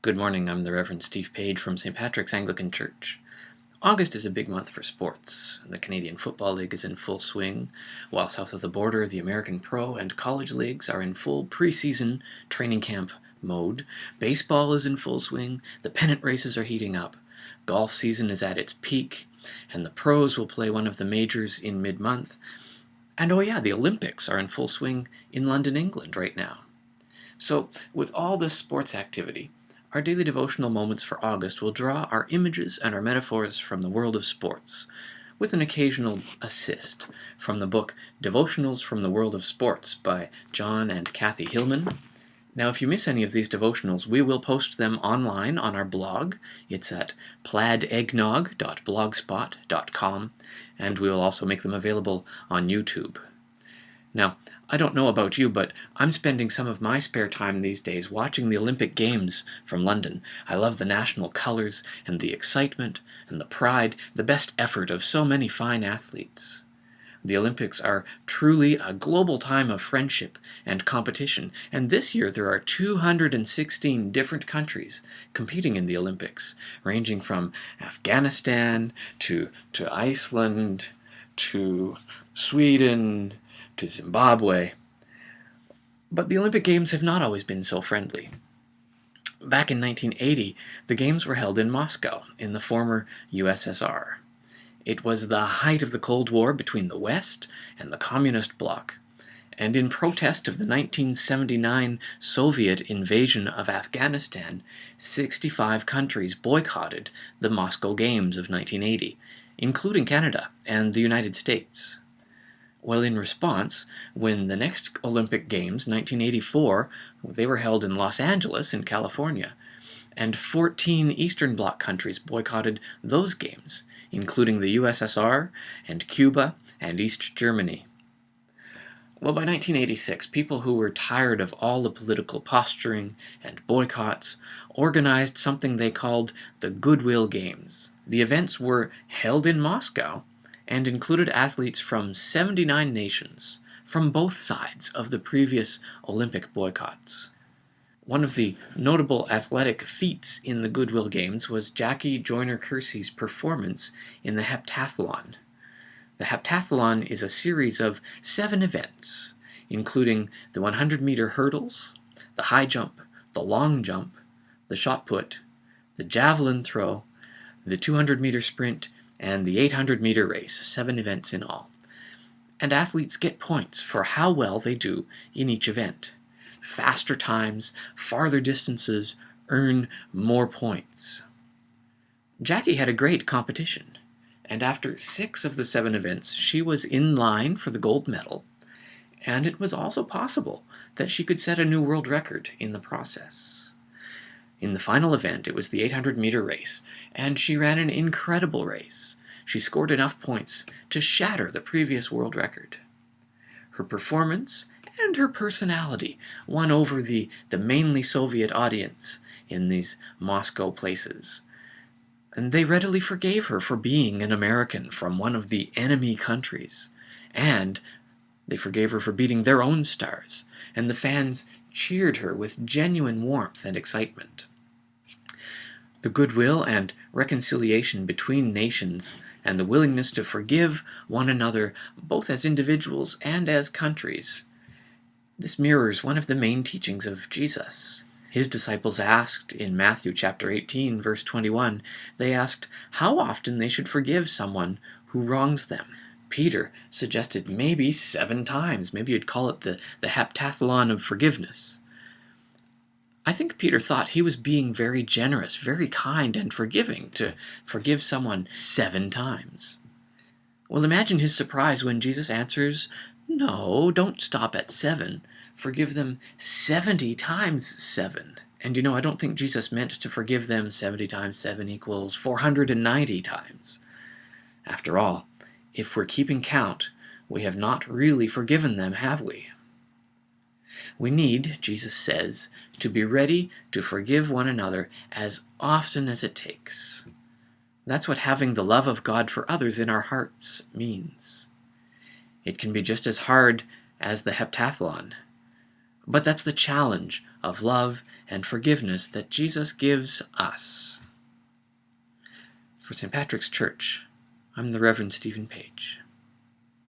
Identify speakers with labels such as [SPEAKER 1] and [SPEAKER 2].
[SPEAKER 1] Good morning, I'm the Rev'd Steve Page from St. Patrick's Anglican Church. August is a big month for sports. The Canadian Football League is in full swing, while south of the border, the American Pro and college leagues are in full preseason training camp mode. Baseball is in full swing, the pennant races are heating up, golf season is at its peak, and the pros will play one of the majors in mid-month. And oh yeah, the Olympics are in full swing in London, England right now. So, with all this sports activity, our daily devotional moments for August will draw our images and our metaphors from the world of sports, with an occasional assist from the book Devotionals from the World of Sports by John and Kathy Hillman. Now, if you miss any of these devotionals, we will post them online on our blog. It's at pladdeggnog.blogspot.com, and we will also make them available on YouTube. Now, I don't know about you, but I'm spending some of my spare time these days watching the Olympic Games from London. I love the national colors and the excitement and the pride, the best effort of so many fine athletes. The Olympics are truly a global time of friendship and competition, and this year there are 216 different countries competing in the Olympics, ranging from Afghanistan to Iceland to Sweden to Zimbabwe. But the Olympic Games have not always been so friendly. Back in 1980, the Games were held in Moscow, in the former USSR. It was the height of the Cold War between the West and the Communist bloc, and in protest of the 1979 Soviet invasion of Afghanistan, 65 countries boycotted the Moscow Games of 1980, including Canada and the United States. Well, in response, when the next Olympic Games, 1984, they were held in Los Angeles in California, and 14 Eastern Bloc countries boycotted those games, including the USSR and Cuba and East Germany. Well, by 1986, people who were tired of all the political posturing and boycotts organized something they called the Goodwill Games. The events were held in Moscow and included athletes from 79 nations, from both sides of the previous Olympic boycotts. One of the notable athletic feats in the Goodwill Games was Jackie Joyner-Kersey's performance in the heptathlon. The heptathlon is a series of 7 events, including the 100-meter hurdles, the high jump, the long jump, the shot put, the javelin throw, the 200-meter sprint, and the 800-meter race, 7 events in all. And athletes get points for how well they do in each event. Faster times, farther distances earn more points. Jackie had a great competition, and after 6 of the 7 events, she was in line for the gold medal, and it was also possible that she could set a new world record in the process. In the final event, it was the 800-meter race, and she ran an incredible race. She scored enough points to shatter the previous world record. Her performance and her personality won over the mainly Soviet audience in these Moscow places, and they readily forgave her for being an American from one of the enemy countries, and they forgave her for beating their own stars, and the fans cheered her with genuine warmth and excitement. The goodwill and reconciliation between nations and the willingness to forgive one another, both as individuals and as countries. This mirrors one of the main teachings of Jesus. His disciples asked in Matthew chapter 18, verse 21, they asked how often they should forgive someone who wrongs them. Peter suggested maybe 7 times. Maybe you'd call it the heptathlon of forgiveness. I think Peter thought he was being very generous, very kind and forgiving to forgive someone 7 times. Well, imagine his surprise when Jesus answers, no, don't stop at 7. Forgive them 70 times 7. And I don't think Jesus meant to forgive them 70 times 7 equals 490 times. After all, if we're keeping count, we have not really forgiven them, have we? We need, Jesus says, to be ready to forgive one another as often as it takes. That's what having the love of God for others in our hearts means. It can be just as hard as the heptathlon, But that's the challenge of love and forgiveness that Jesus gives us. For St. Patrick's Church, I'm the Rev'd Steven Page.